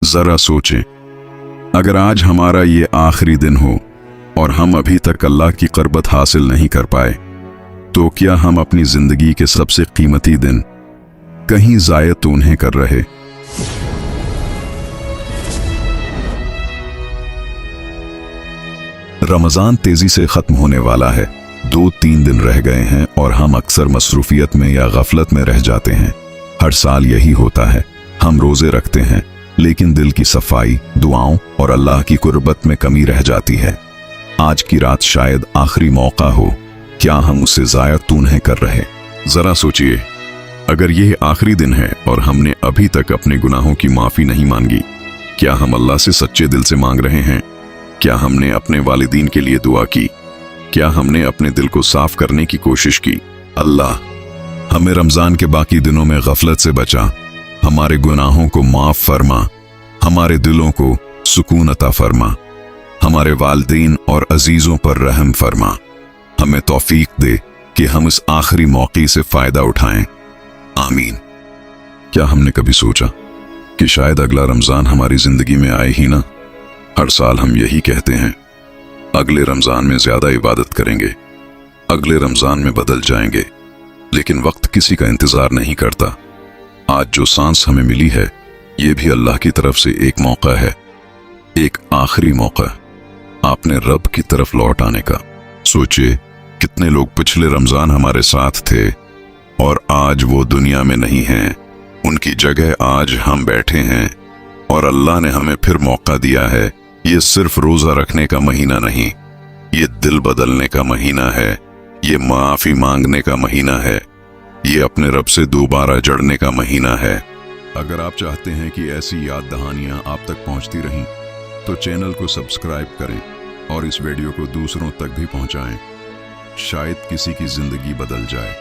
जरा सोचें, अगर आज हमारा ये आखिरी दिन हो और हम अभी तक अल्लाह की क़ुर्बत हासिल नहीं कर पाए, तो क्या हम अपनी जिंदगी के सबसे कीमती दिन कहीं ज़ाया तो उन्हें कर रहे? रमजान तेजी से खत्म होने वाला है। 2-3 दिन रह गए हैं और हम अक्सर मसरूफियत में या गफलत में रह जाते हैं। हर साल यही होता है, हम रोजे रखते हैं लेकिन दिल की सफाई, दुआओं और अल्लाह की कुर्बत में कमी रह जाती है। आज की रात शायद आखिरी मौका हो, क्या हम उसे ज़ाया तो नहीं कर रहे? जरा सोचिए, अगर यह आखिरी दिन है और हमने अभी तक अपने गुनाहों की माफी नहीं मांगी, क्या हम अल्लाह से सच्चे दिल से मांग रहे हैं? क्या हमने अपने वालिदीन के लिए दुआ की? क्या हमने अपने दिल को साफ करने की कोशिश की? अल्लाह हमें रमजान के बाकी दिनों में गफलत से बचा, हमारे गुनाहों को माफ फरमा, हमारे दिलों को सुकून अता फरमा, हमारे वालिदीन और अजीजों पर रहम फरमा। हमें तौफीक दे कि हम इस आखिरी मौके से फायदा उठाएं। आमीन। क्या हमने कभी सोचा कि शायद अगला रमजान हमारी जिंदगी में आए ही ना? हर साल हम यही कहते हैं, अगले रमजान में ज्यादा इबादत करेंगे, अगले रमजान में बदल जाएंगे, लेकिन वक्त किसी का इंतजार नहीं करता। आज जो सांस हमें मिली है, ये भी अल्लाह की तरफ से एक मौका है, एक आखिरी मौका आपने रब की तरफ लौट आने का। सोचिए, कितने लोग पिछले रमजान हमारे साथ थे और आज वो दुनिया में नहीं हैं। उनकी जगह आज हम बैठे हैं और अल्लाह ने हमें फिर मौका दिया है। ये सिर्फ रोजा रखने का महीना नहीं, ये दिल बदलने का महीना है, ये माफी मांगने का महीना है, ये अपने रब से दोबारा जड़ने का महीना है। अगर आप चाहते हैं कि ऐसी याद दहानियां आप तक पहुंचती रहें, तो चैनल को सब्सक्राइब करें और इस वीडियो को दूसरों तक भी पहुंचाएं। शायद किसी की जिंदगी बदल जाए।